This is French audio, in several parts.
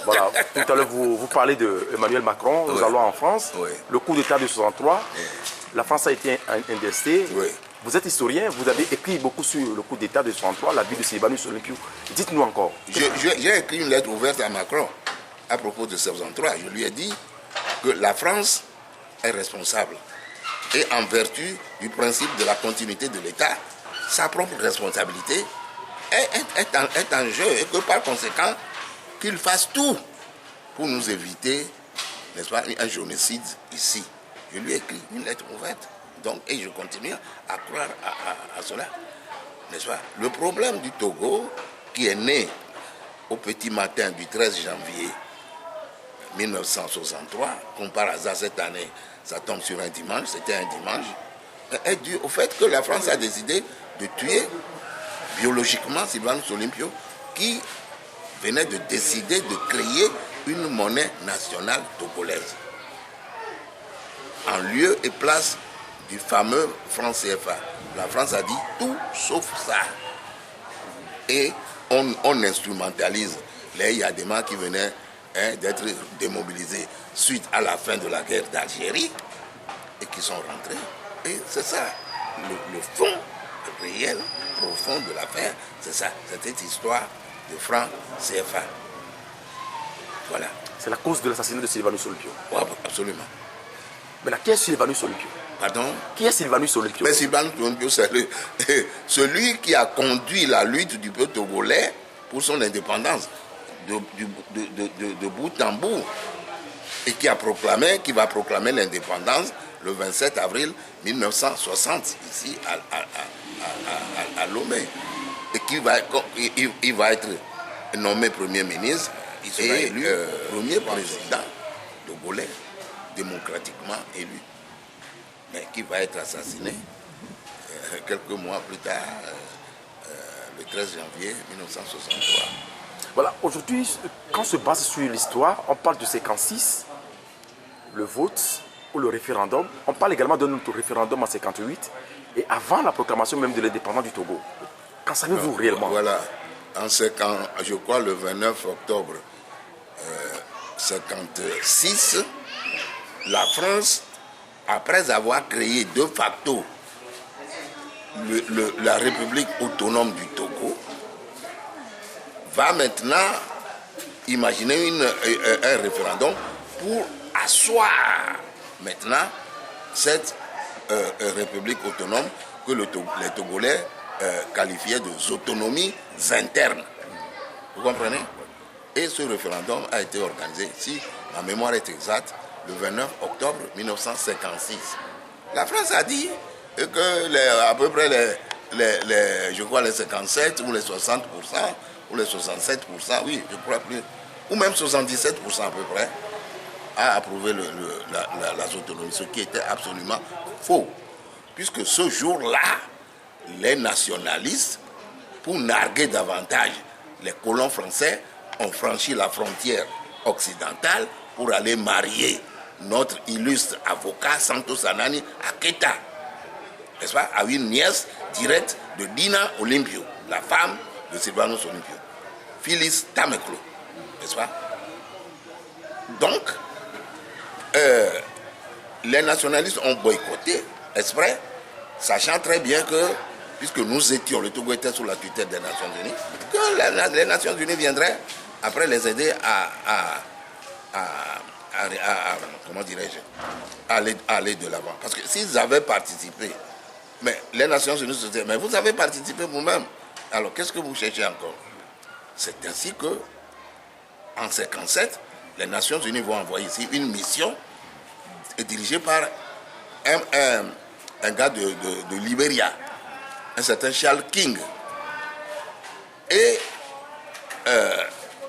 Voilà, tout à l'heure, vous parlez d'Emmanuel Macron, nous allons en France, le coup d'État de 63, la France a été indexée. Vous êtes historien, vous avez écrit beaucoup sur le coup d'État de 63, la vie de Sylvanus Olympio. Dites-nous encore. J'ai écrit une lettre ouverte à Macron à propos de 63. Je lui ai dit que la France est responsable. Et en vertu du principe de la continuité de l'État, sa propre responsabilité est en jeu. Et que par conséquent, qu'il fasse tout pour nous éviter, n'est-ce pas, un génocide ici. Je lui ai écrit une lettre ouverte. Donc, et je continue à croire à cela. N'est-ce pas? Le problème du Togo, qui est né au petit matin du 13 janvier 1963, comme par hasard cette année, ça tombe sur un dimanche, c'était un dimanche, est dû au fait que la France a décidé de tuer biologiquement Sylvanus Olympio, qui venait de décider de créer une monnaie nationale togolaise, en lieu et place du fameux franc CFA. La France a dit tout sauf ça. Et on instrumentalise les Yadema qui venaient d'être démobilisés suite à la fin de la guerre d'Algérie et qui sont rentrés. Et c'est ça, le fond réel, profond de l'affaire, c'est ça, c'est cette histoire de franc CFA. Voilà. C'est la cause de l'assassinat de Sylvanus Olympio. Oui, absolument. Mais là, qui est Sylvanus Olympio? Pardon? Qui est Sylvanus Olympio? Mais Sylvanus Olympio, c'est celui qui a conduit la lutte du peuple togolais pour son indépendance de bout en bout et qui va proclamer l'indépendance le 27 avril 1960 ici à Lomé, et il va être nommé Premier ministre et élu premier président togolais démocratiquement élu, mais qui va être assassiné quelques mois plus tard, le 13 janvier 1963. Voilà, aujourd'hui, quand on se base sur l'histoire, on parle de 56, le vote ou le référendum. On parle également d'un autre référendum en 58 et avant la proclamation même de l'indépendance du Togo. Qu'en savez-vous réellement? Voilà, je crois le 29 octobre 56, la France, après avoir créé de facto la République autonome du Togo, va maintenant imaginer un référendum pour asseoir maintenant cette République autonome que les Togolais qualifiaient de autonomies internes. Vous comprenez? Et ce référendum a été organisé, si ma mémoire est exacte, le 29 octobre 1956. La France a dit que à peu près je crois les 57 ou les 60%, ou les 67%, oui, je crois plus, ou même 77% à peu près, a approuvé la autonomie, ce qui était absolument faux. Puisque ce jour-là, les nationalistes, pour narguer davantage les colons français, ont franchi la frontière occidentale pour aller marier notre illustre avocat Santos Anani à Keita, n'est-ce pas, à une nièce directe de Dina Olympio, la femme de Sylvanus Olympio, Phyllis Tameklo, n'est-ce pas? Donc, les nationalistes ont boycotté exprès, sachant très bien que, puisque nous étions, le Togo était sous la tutelle des Nations Unies, que les Nations Unies viendraient après les aider comment dirais-je, aller de l'avant. Parce que s'ils avaient participé, mais les Nations Unies se disaient, mais vous avez participé vous-même, alors qu'est-ce que vous cherchez encore? C'est ainsi que, en 1957, les Nations Unies vont envoyer ici une mission dirigée par un gars de Libéria, un certain Charles King. Et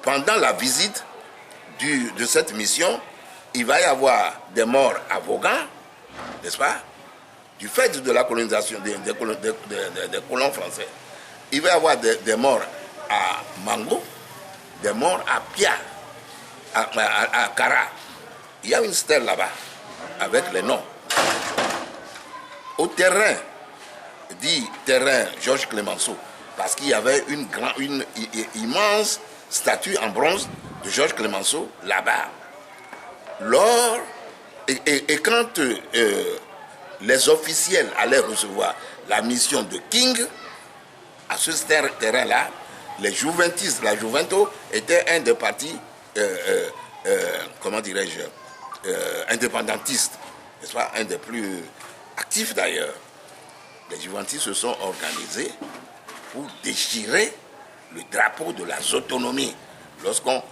pendant la visite de cette mission, il va y avoir des morts à Vaughan, n'est-ce pas, du fait de la colonisation des colons français. Il va y avoir des morts à Mango, des morts à Pia, à Kara. Il y a une stèle là-bas, avec les noms. Au terrain, dit terrain Georges Clemenceau, parce qu'il y avait une immense statue en bronze de Georges Clemenceau là-bas. Et quand les officiels allaient recevoir la mission de King, à ce terrain-là, les Juventistes, la Juvento, était un des partis, comment dirais-je, indépendantistes, n'est-ce pas, un des plus actifs d'ailleurs. Les Juventistes se sont organisés pour déchirer le drapeau de la autonomie. Lorsqu'on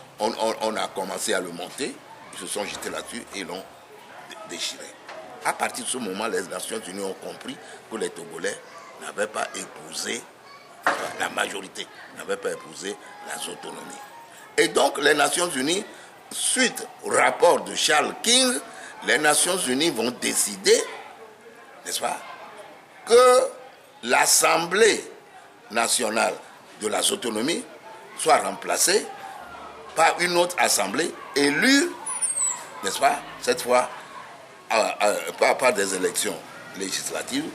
a commencé à le monter, ils se sont jetés là-dessus et l'ont déchiré. À partir de ce moment, les Nations Unies ont compris que les Togolais n'avaient pas épousé, la majorité n'avait pas épousé la autonomie. Et donc les Nations Unies, suite au rapport de Charles King, les Nations Unies vont décider, n'est-ce pas, que l'Assemblée nationale de la autonomie soit remplacée par une autre assemblée élue, n'est-ce pas, cette fois par des élections législatives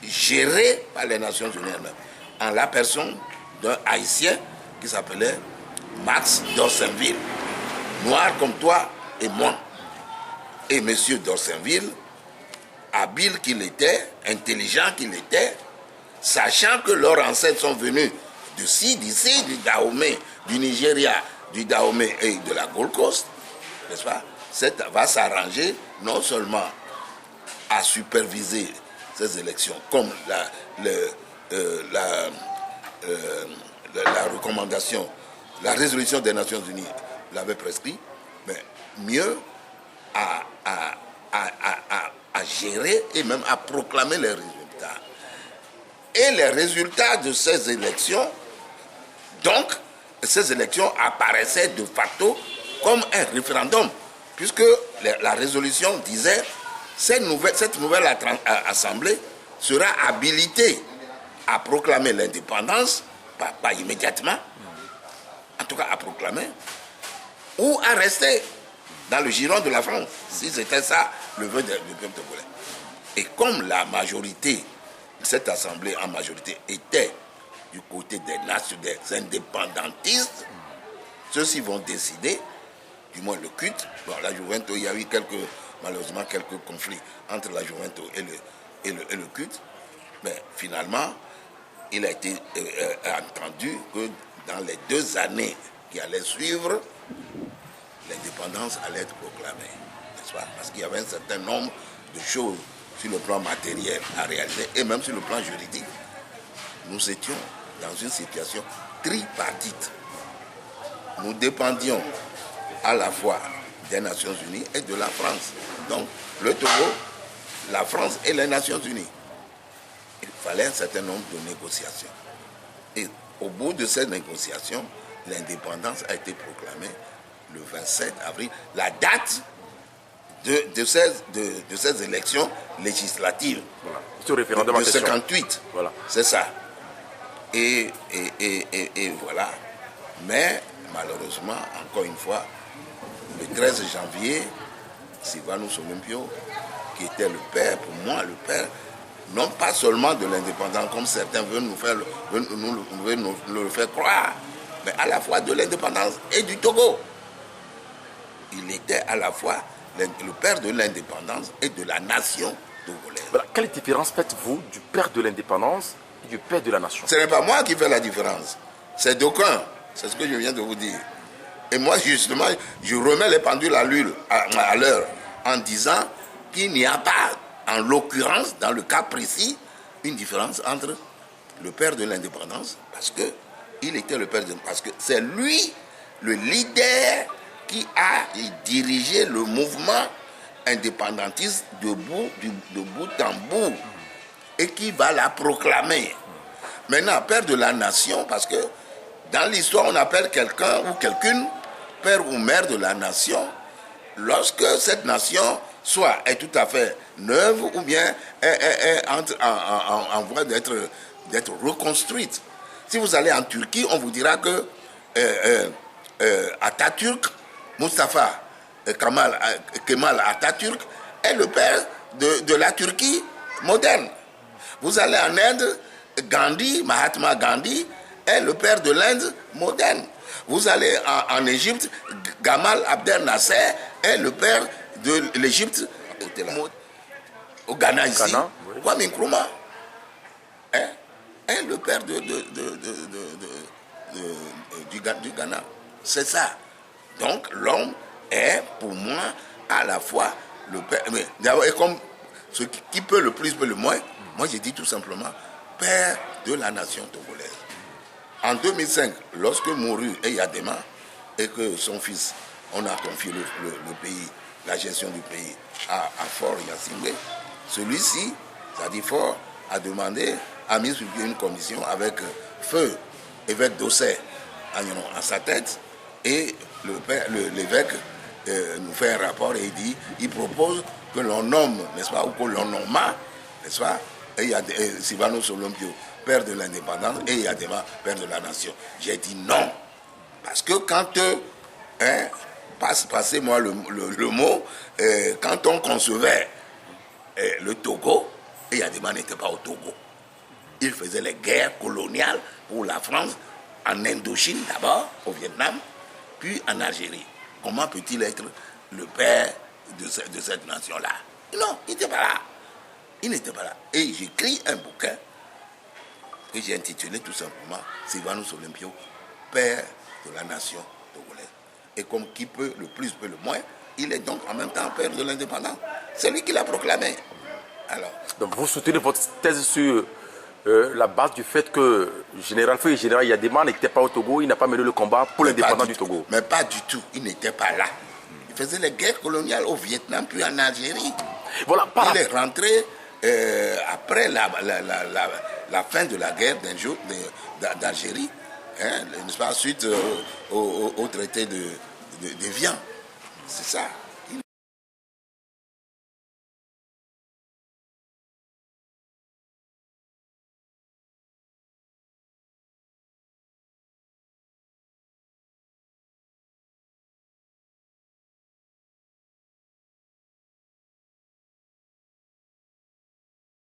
gérées par les Nations Unies elles-mêmes, en la personne d'un Haïtien qui s'appelait Max Dorsainville, noir comme toi et moi. Et M. Dorsainville, habile qu'il était, intelligent qu'il était, sachant que leurs ancêtres sont venus d'ici, du Dahomey, du Nigeria, du Dahomey et de la Gold Coast, n'est-ce pas, va s'arranger non seulement à superviser ces élections, comme la recommandation, la résolution des Nations Unies l'avait prescrit, mais mieux à gérer et même à proclamer les résultats. Et les résultats de ces élections, donc, ces élections apparaissaient de facto comme un référendum, puisque la résolution disait cette nouvelle assemblée sera habilitée à proclamer l'indépendance, pas immédiatement, en tout cas à proclamer, ou à rester dans le giron de la France, si c'était ça le vœu du peuple togolais. Et comme la majorité, cette assemblée en majorité était du côté des nations, des indépendantistes, ceux-ci vont décider, du moins le culte. Bon, la Juvento, il y a eu malheureusement quelques conflits entre la Juvento et le culte, mais finalement, il a été entendu que dans les 2 années qui allaient suivre, l'indépendance allait être proclamée, n'est-ce pas? Parce qu'il y avait un certain nombre de choses sur le plan matériel à réaliser et même sur le plan juridique. Nous étions dans une situation tripartite. Nous dépendions à la fois des Nations Unies et de la France. Donc, le Togo, la France et les Nations Unies. Il fallait un certain nombre de négociations. Et au bout de ces négociations, l'indépendance a été proclamée le 27 avril, la date de ces élections législatives. Voilà. Ce référendum de 58. Voilà. C'est ça. Et voilà. Mais malheureusement, encore une fois, le 13 janvier, Sylvanus Olympio, qui était le père, pour moi, le père, non pas seulement de l'indépendance, comme certains veulent nous le faire croire, mais à la fois de l'indépendance et du Togo. Il était à la fois le père de l'indépendance et de la nation togolaise. Voilà. Quelle différence faites-vous du père de l'indépendance et du père de la nation? Ce n'est pas moi qui fais la différence, c'est d'aucuns. C'est ce que je viens de vous dire. Et moi, justement, je remets les pendules à l'heure en disant qu'il n'y a pas, en l'occurrence, dans le cas précis, une différence entre le père de l'indépendance, parce qu'il était le père de l'indépendance, parce que c'est lui, le leader, qui a dirigé le mouvement indépendantiste de bout en bout et qui va la proclamer. Maintenant, père de la nation, parce que dans l'histoire, on appelle quelqu'un ou quelqu'une père ou mère de la nation lorsque cette nation soit est tout à fait neuve ou bien est en voie d'être reconstruite. Si vous allez en Turquie, on vous dira que Atatürk, Mustafa Kemal Atatürk est le père de la Turquie moderne. Vous allez en Inde, Gandhi, Mahatma Gandhi, est le père de l'Inde moderne. Vous allez en Égypte, Gamal Abdel Nasser est le père de l'Égypte au Ghana ici. Ghana, oui. Kwame Nkrumah est le père du Ghana. C'est ça. Donc l'homme est pour moi à la fois le père, mais d'abord, et comme ce qui peut le plus peut le moins, moi j'ai dit tout simplement père de la nation togolaise. En 2005, lorsque mourut Eyadema et que son fils, on a confié le pays, la gestion du pays à Faure Gnassingbé, celui-ci, c'est-à-dire Faure, a mis sur pied une commission avec feu évêque d'Ossé à sa tête, et l'évêque nous fait un rapport et il propose que l'on nomme, n'est-ce pas, ou que l'on nomma, n'est-ce pas, Silvano Solompio, père de l'indépendance, et Eyadema, père de la nation. J'ai dit non. Parce que quand, passez-moi le mot, quand on concevait le Togo, Eyadema n'était pas au Togo. Il faisait les guerres coloniales pour la France, en Indochine d'abord, au Vietnam, puis en Algérie. Comment peut-il être le père de cette nation-là? Non, il n'était pas là. Il n'était pas là. Et j'écris un bouquin que j'ai intitulé tout simplement Silvano Solompio, père de la nation togolaise. Et comme qui peut le plus peut le moins, il est donc en même temps père de l'indépendance. C'est lui qui l'a proclamé. Alors, donc vous soutenez votre thèse sur la base du fait que Général Feu et Général Eyadema n'étaient pas au Togo, il n'a pas mené le combat pour l'indépendance du Togo. Mais pas du tout, il n'était pas là. Il faisait les guerres coloniales au Vietnam puis en Algérie. Voilà, il est rentré après la fin de la guerre d'Algérie, n'est-ce pas, suite au traité de Vian. C'est ça.